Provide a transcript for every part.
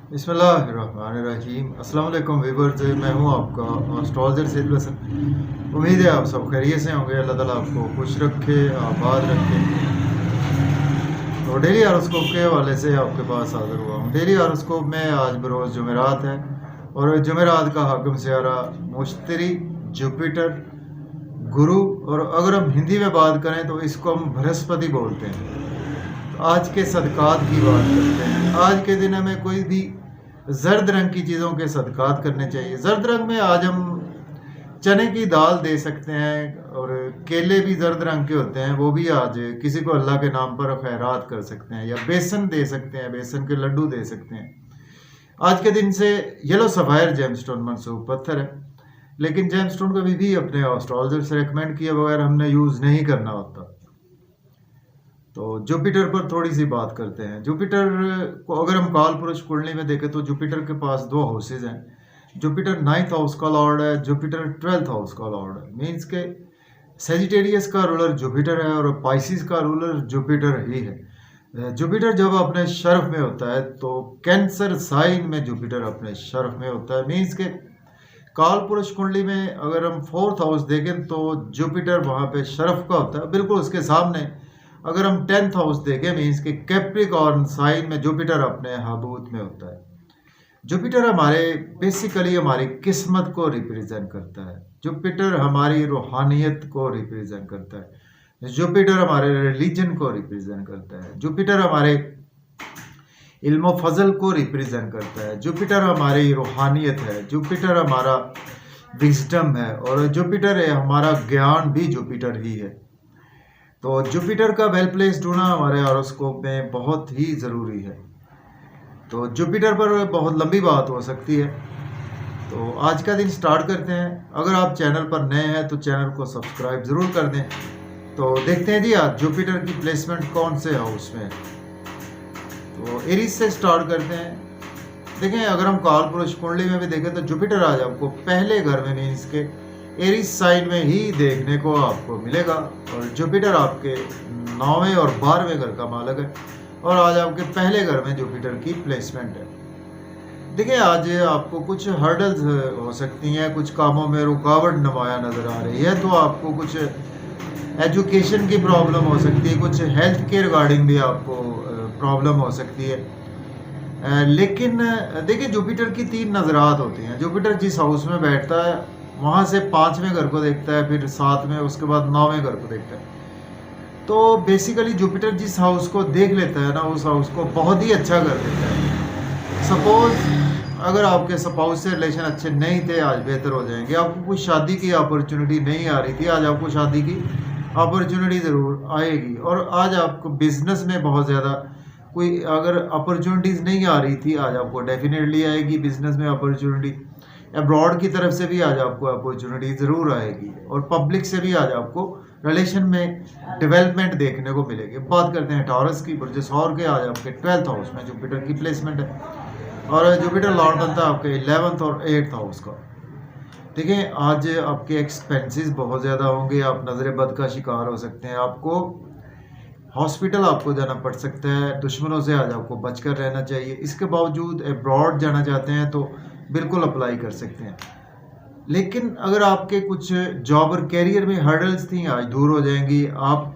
बिस्मिल्लाहिर्रहमानिर्रहीम। अस्सलाम वालेकुम व्यूअर्स, मैं हूं आपका एस्ट्रोलॉजर सैयद हसन। उम्मीद है आप सब खैरियत से होंगे। अल्लाह ताला आपको खुश रखे, आबाद रखे। तो डेली हॉरोस्कोप के हवाले से आपके पास हाजिर हुआ हूं। डेली हॉरोस्कोप में आज बरोज़ जुमेरात है और जुमेरात का हाकिम सियारा मुश्तरी, जुपिटर, गुरु और अगर हम हिंदी में बात करें तो इसको हम बृहस्पति बोलते हैं। तो आज के सदकात की बात करते हैं। आज के दिन हमें कोई भी जर्द रंग की चीज़ों के सदकात करने चाहिए। जर्द रंग में आज हम चने की दाल दे सकते हैं और केले भी जर्द रंग के होते हैं, वो भी आज किसी को अल्लाह के नाम पर खैरात कर सकते हैं। या बेसन दे सकते हैं, बेसन के लड्डू दे सकते हैं। आज के दिन से येलो सफ़ायर जेमस्टोन मनसूब पत्थर है, लेकिन जेमस्टोन कभी भी अपने एस्ट्रोलॉजर से रिकमेंड किए बगैर हमने यूज़ नहीं करना होता। तो जुपिटर पर थोड़ी सी बात करते हैं। जुपिटर को अगर हम काल पुरुष कुंडली में देखें तो जुपिटर के पास दो हाउसेज हैं। जुपिटर 9th हाउस का लॉर्ड है, जुपिटर 12th हाउस का लॉर्ड है। मीन्स के सेजिटेरियस का रूलर जुपिटर है और पाइसिस का रूलर जुपिटर ही है। जुपिटर जब अपने शर्फ में होता है तो कैंसर साइन में जुपिटर अपने शर्फ में होता है। मीन्स के काल पुरुष कुंडली में अगर हम 4th हाउस देखें तो जुपिटर वहाँ पे शर्फ का होता है, बिल्कुल उसके सामने। अगर हम 10th हाउस देखें मीन्स के कैप्रिकॉर्न साइन में जुपिटर अपने हाबूत में होता है। जुपिटर हमारे बेसिकली हमारी किस्मत को रिप्रेजेंट करता है। जुपिटर हमारी रूहानियत को रिप्रेजेंट करता है। जुपिटर हमारे रिलीजन को रिप्रेजेंट करता है। जुपिटर हमारे इल्म फजल को रिप्रेजेंट करता है। जुपिटर हमारी रूहानियत है। जुपिटर हमारा विजडम है और जुपिटर है हमारा ज्ञान भी जुपिटर ही है। तो जुपिटर का वेल प्लेस ढूंढना हमारे हॉरोस्कोप में बहुत ही ज़रूरी है। तो जुपिटर पर बहुत लंबी बात हो सकती है, तो आज का दिन स्टार्ट करते हैं। अगर आप चैनल पर नए हैं तो चैनल को सब्सक्राइब ज़रूर कर दें। तो देखते हैं जी आज जुपिटर की प्लेसमेंट कौन से हाउस में है। तो एरीज से स्टार्ट करते हैं। देखें, अगर हम काल पुरुष कुंडली में भी देखें तो जुपिटर आज आपको पहले घर में मीन्स के एरीज साइन में ही देखने को आपको मिलेगा और जुपिटर आपके 9वें और 12वें घर का मालक है और आज आपके पहले घर में जुपिटर की प्लेसमेंट है। देखिए, आज आपको कुछ हर्डल्स हो सकती हैं, कुछ कामों में रुकावट नुमाया नज़र आ रही है। तो आपको कुछ एजुकेशन की प्रॉब्लम हो सकती है, कुछ हेल्थ के रिगार्डिंग भी आपको प्रॉब्लम हो सकती है। लेकिन देखिए, जुपिटर की 3 नज़रात होती हैं। जुपिटर जिस हाउस में बैठता है वहाँ से 5वें घर को देखता है, फिर 7वें, उसके बाद 9वें घर को देखता है। तो बेसिकली जुपिटर जिस हाउस को देख लेता है ना, उस हाउस को बहुत ही अच्छा कर देता है। सपोज अगर आपके स्पाउस से रिलेशन अच्छे नहीं थे, आज बेहतर हो जाएंगे। आपको कुछ शादी की अपॉर्चुनिटी नहीं आ रही थी, आज आपको शादी की अपॉर्चुनिटी ज़रूर आएगी। और आज आपको बिजनेस में बहुत ज़्यादा कोई अगर अपॉर्चुनिटीज़ नहीं आ रही थी, आज आपको डेफिनेटली आएगी बिजनेस में अपॉर्चुनिटी। अब्रॉड की तरफ से भी आज आपको अपॉर्चुनिटी ज़रूर आएगी और पब्लिक से भी आज आपको रिलेशन में डेवलपमेंट देखने को मिलेगी। बात करते हैं टॉरस की। बुर्ज सौर के आज आपके 12th हाउस में जुपिटर की प्लेसमेंट है और जुपिटर लॉर्ड बनता है आपके 11th और 8th हाउस का। देखिए, आज आपके एक्सपेंसेस बहुत ज़्यादा होंगे, आप नज़र बद का शिकार हो सकते हैं, आपको हॉस्पिटल आपको जाना पड़ सकता है। दुश्मनों से आज आपको बचकर रहना चाहिए। इसके बावजूद अब्रॉड जाना चाहते हैं तो बिल्कुल अप्लाई कर सकते हैं। लेकिन अगर आपके कुछ जॉब और कैरियर में हर्डल्स थी, आज दूर हो जाएंगी। आप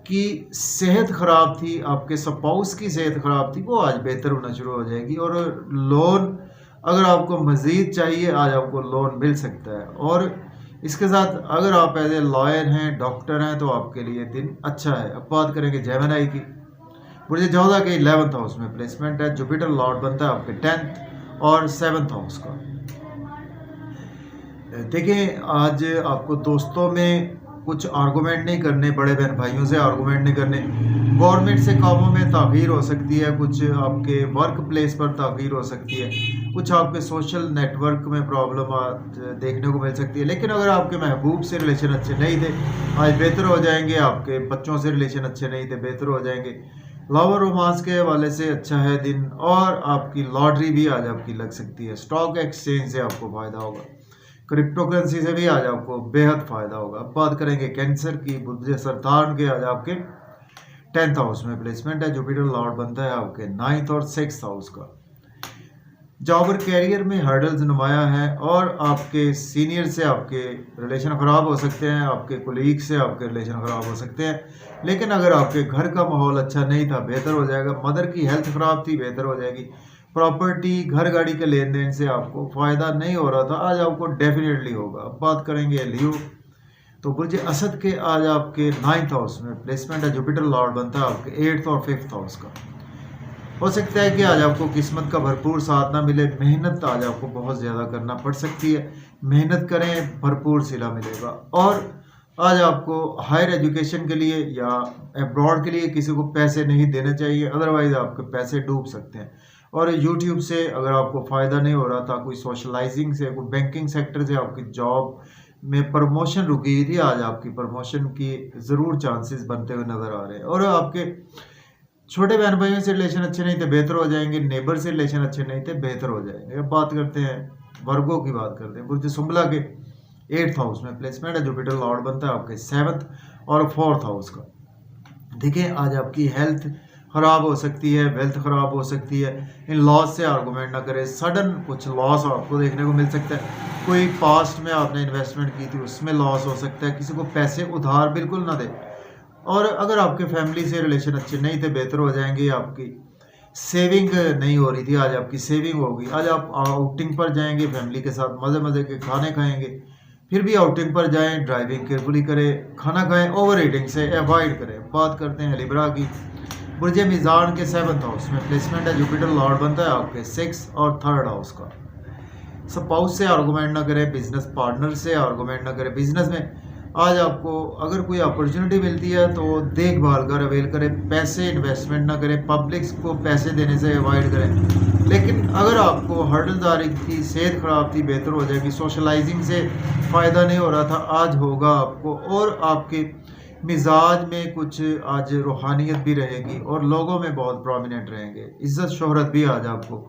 की सेहत ख़राब थी, आपके स्पाउस की सेहत ख़राब थी, वो आज बेहतर होना शुरू हो जाएगी। और लोन अगर आपको मज़ीद चाहिए, आज आपको लोन मिल सकता है। और इसके साथ अगर आप एज ए लॉयर हैं, डॉक्टर हैं, तो आपके लिए दिन अच्छा है। अब बात करेंगे जेमिनी की। बुर्ज जोधा के 11th हाउस में प्लेसमेंट है। जुपिटर लॉर्ड बनता है आपके 10th और 7th हाउस का। देखिए, आज आपको दोस्तों में कुछ आर्गूमेंट नहीं करने, बड़े बहन भाइयों से आर्गूमेंट नहीं करने। गवर्नमेंट से कामों में ताख़ीर हो सकती है, कुछ आपके वर्क प्लेस पर ताख़ीर हो सकती है, कुछ आपके सोशल नेटवर्क में प्रॉब्लम देखने को मिल सकती है। लेकिन अगर आपके महबूब से रिलेशन अच्छे नहीं थे, आज बेहतर हो जाएंगे। आपके बच्चों से रिलेशन अच्छे नहीं थे, बेहतर हो जाएंगे। लव और रोमांस के हवाले से अच्छा है दिन और आपकी लॉटरी भी आज आपकी लग सकती है। स्टॉक एक्सचेंज से आपको फ़ायदा होगा। क्रिप्टो करेंसी से भी आज आपको बेहद फ़ायदा होगा। अब बात करेंगे कैंसर की। बुध सरतान के आज आपके 10th हाउस में प्लेसमेंट है। जुपिटर लॉर्ड बनता है आपके 9th और 6th हाउस का। जॉब और कैरियर में हर्डल्स नुमाया है और आपके सीनियर से आपके रिलेशन ख़राब हो सकते हैं, आपके कोलीग से आपके रिलेशन ख़राब हो सकते हैं। लेकिन अगर आपके घर का माहौल अच्छा नहीं था, बेहतर हो जाएगा। मदर की हेल्थ ख़राब थी, बेहतर हो जाएगी। प्रॉपर्टी घर गाड़ी के लेन देन से आपको फ़ायदा नहीं हो रहा था, आज आपको डेफिनेटली होगा। अब बात करेंगे लियो, तो बुर्ज असद के आज आपके 9th हाउस में प्लेसमेंट है। जुपिटर लॉर्ड बनता है आपके 8th और 5th हाउस का। हो सकता है कि आज आपको किस्मत का भरपूर साथ ना मिले, मेहनत आज आपको बहुत ज़्यादा करना पड़ सकती है। मेहनत करें, भरपूर सिला मिलेगा। और आज आपको हायर एजुकेशन के लिए या अब्रॉड के लिए किसी को पैसे नहीं देने चाहिए, अदरवाइज आपके पैसे डूब सकते हैं। और यूट्यूब से अगर आपको फ़ायदा नहीं हो रहा था, कोई सोशलाइजिंग से, कोई बैंकिंग सेक्टर से आपकी जॉब में प्रमोशन रुकी हुई थी, आज आपकी प्रमोशन की ज़रूर चांसेस बनते हुए नज़र आ रहे हैं। और आपके छोटे बहन भाइयों से रिलेशन अच्छे नहीं थे, बेहतर हो जाएंगे। नेबर से रिलेशन अच्छे नहीं थे, बेहतर हो जाएंगे। अब बात करते हैं वर्गों की, बात करते हैं। बुर्ज सुंबला के 8th हाउस में प्लेसमेंट है। जुपिटर लॉर्ड बनता है आपके 7th और 4th हाउस का। देखिए आज आपकी हेल्थ ख़राब हो सकती है, वेल्थ ख़राब हो सकती है। इन लॉस से आर्गूमेंट ना करें। सडन कुछ लॉस आपको देखने को मिल सकता है। कोई पास्ट में आपने इन्वेस्टमेंट की थी, उसमें लॉस हो सकता है। किसी को पैसे उधार बिल्कुल ना दे। और अगर आपके फैमिली से रिलेशन अच्छे नहीं थे, बेहतर हो जाएंगे। आपकी सेविंग नहीं हो रही थी, आज आपकी सेविंग होगी। आज आप आउटिंग पर जाएंगे, फैमिली के साथ मज़े मज़े के खाने खाएंगे। फिर भी आउटिंग पर जाएं, ड्राइविंग केयरफुली करें, खाना खाएं, ओवर ईटिंग से अवॉइड करें। बात करते हैं लिब्रा की। बुर्ज मीज़ान के 7th हाउस में प्लेसमेंट है। जुपिटर लॉर्ड बनता है आपके 6th और 3rd हाउस का। स्पाउस से आर्गूमेंट ना करें, बिजनेस पार्टनर से आर्गूमेंट ना करें। बिजनेस में आज आपको अगर कोई अपॉर्चुनिटी मिलती है तो देखभाल कर अवेल करें। पैसे इन्वेस्टमेंट ना करें, पब्लिक को पैसे देने से अवॉइड करें। लेकिन अगर आपको हर्डल्स आ रही थी, सेहत ख़राब थी, बेहतर हो जाएगी। सोशलाइजिंग से फ़ायदा नहीं हो रहा था, आज होगा आपको। और आपके मिजाज में कुछ आज रूहानियत भी रहेगी और लोगों में बहुत प्रोमिनेंट रहेंगे। इज़्ज़त शोहरत भी आज आपको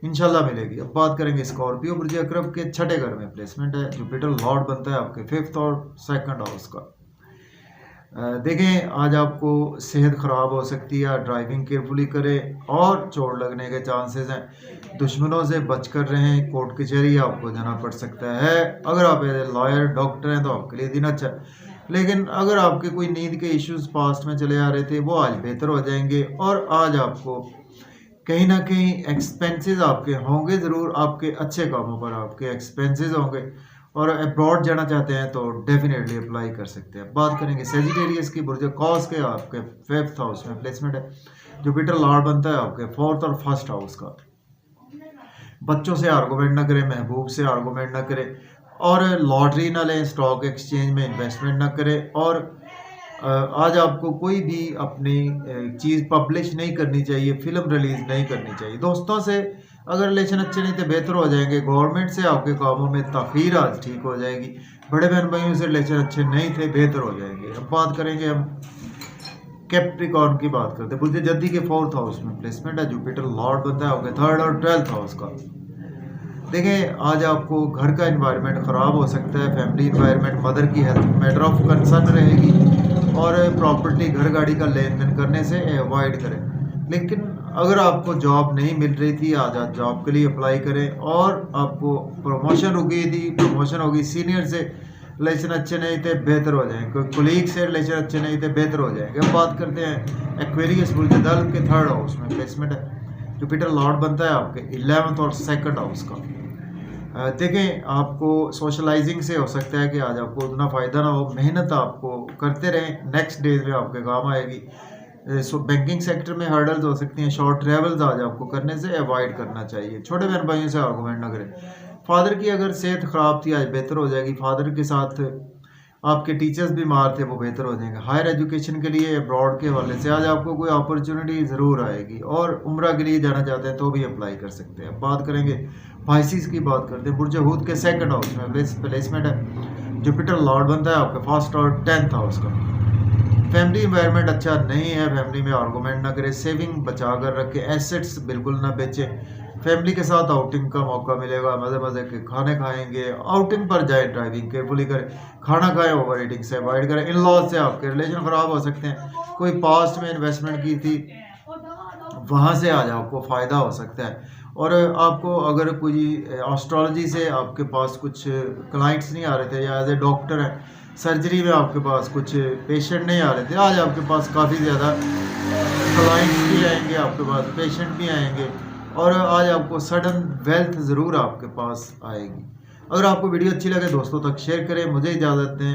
इंशाल्लाह मिलेगी। अब बात करेंगे स्कॉर्पियो। बुर्ज अकरब के 6ठे घर में प्लेसमेंट है। जुपिटर लॉर्ड बनता है आपके 5th और 2nd हाउस का। देखें आज आपको सेहत ख़राब हो सकती है, ड्राइविंग केयरफुली करें और चोट लगने के चांसेस हैं। दुश्मनों से बचकर रहें, कोर्ट कचहरी आपको जाना पड़ सकता है। अगर आप एज ए लॉयर डॉक्टर हैं तो आपके लिए दिन अच्छा है। लेकिन अगर आपके कोई नींद के इश्यूज पास्ट में चले आ रहे थे, वो आज बेहतर हो जाएंगे। और आज आपको कहीं ना कहीं एक्सपेंसेस आपके होंगे ज़रूर, आपके अच्छे कामों पर आपके एक्सपेंसेस होंगे। और अब्रॉड जाना चाहते हैं तो डेफिनेटली अप्लाई कर सकते हैं। बात करेंगे सेजिटेरियस की। बुर्ज कॉस के आपके 5th हाउस में प्लेसमेंट है। जुपिटर लॉर्ड बनता है आपके 4th और 1st हाउस का। बच्चों से आर्गूमेंट ना करें, महबूब से आर्गूमेंट ना करें, और लॉटरी ना लें, स्टॉक एक्सचेंज में इन्वेस्टमेंट ना करें। और आज आपको कोई भी अपनी चीज़ पब्लिश नहीं करनी चाहिए, फिल्म रिलीज़ नहीं करनी चाहिए। दोस्तों से अगर रिलेशन अच्छे नहीं थे, बेहतर हो जाएंगे। गवर्नमेंट से आपके कामों में ताख़ीर आज ठीक हो जाएगी। बड़े बहन भाइयों से रिलेशन अच्छे नहीं थे, बेहतर हो जाएंगे। अब बात करेंगे हम कैप्रिकॉर्न की। बात करते हैं। बुर्ज जद्दी के 4th हाउस में प्लेसमेंट है। जुपिटर लॉर्ड बनता है आपके 3rd और 12th हाउस का। देखें आज आपको घर का इन्वायरमेंट ख़राब हो सकता है, फैमिली इन्वायरमेंट, मदर की हेल्थ मैटर ऑफ कंसर्न रहेगी। और प्रॉपर्टी घर गाड़ी का लेन देन करने से अवॉइड करें। लेकिन अगर आपको जॉब नहीं मिल रही थी, आज आप जॉब के लिए अप्लाई करें। और आपको प्रमोशन रुकी थी, प्रमोशन होगी। सीनियर से रिलेशन अच्छे नहीं थे, बेहतर हो जाएंगे। कोई कोलीग से रिलेशन अच्छे नहीं थे, बेहतर हो जाएंगे। अब बात करते हैं एक्वेरियस। बुर्ज दल के 3rd हाउस में प्लेसमेंट है। जुपिटर लॉर्ड बनता है आपके 11th और 2nd हाउस का। देखें आपको सोशलाइजिंग से हो सकता है कि आज आपको उतना फ़ायदा ना हो। मेहनत आपको करते रहें, नेक्स्ट डेज में आपके काम आएगी। सो बैंकिंग सेक्टर में हर्डल्स हो सकती हैं। शॉर्ट ट्रैवल्स आज आपको करने से अवॉइड करना चाहिए। छोटे बहन भाइयों से आर्गूमेंट ना करें। फादर की अगर सेहत ख़राब थी, आज बेहतर हो जाएगी। फादर के साथ आपके टीचर्स बीमार थे, वो बेहतर हो जाएंगे। हायर एजुकेशन के लिए अब्रॉड के हवाले से आज आपको कोई अपॉर्चुनिटी ज़रूर आएगी। और उम्रा के लिए जाना चाहते हैं तो भी अप्लाई कर सकते हैं। बात करेंगे पाइसिस की। बात करते हैं। बुर्ज हूत के 2nd हाउस में प्लेसमेंट है। जुपिटर लॉर्ड बनता है आपके 1st और 10th हाउस का। फैमिली इन्वायरमेंट अच्छा नहीं है, फैमिली में आर्गूमेंट ना करें। सेविंग बचा कर रखें, एसेट्स बिल्कुल ना बेचें। फैमिली के साथ आउटिंग का मौका मिलेगा, मज़े मज़े के खाने खाएंगे। आउटिंग पर जाए, ड्राइविंग केयरफुली करें, खाना खाएं, ओवर ईटिंग से अवॉइड करें। इन लॉज से आपके रिलेशन ख़राब हो सकते हैं। कोई पास्ट में इन्वेस्टमेंट की थी, वहाँ से आज आपको फ़ायदा हो सकता है। और आपको अगर कोई एस्ट्रोलॉजी से आपके पास कुछ क्लाइंट्स नहीं आ रहे थे या एज ए डॉक्टर है सर्जरी में आपके पास कुछ पेशेंट नहीं आ रहे थे, आज आपके पास काफ़ी ज़्यादा क्लाइंट्स भी आएंगे, आपके पास पेशेंट भी आएंगे और आज आपको सडन वेल्थ ज़रूर आपके पास आएगी। अगर आपको वीडियो अच्छी लगे दोस्तों तक शेयर करें। मुझे इजाज़त दें।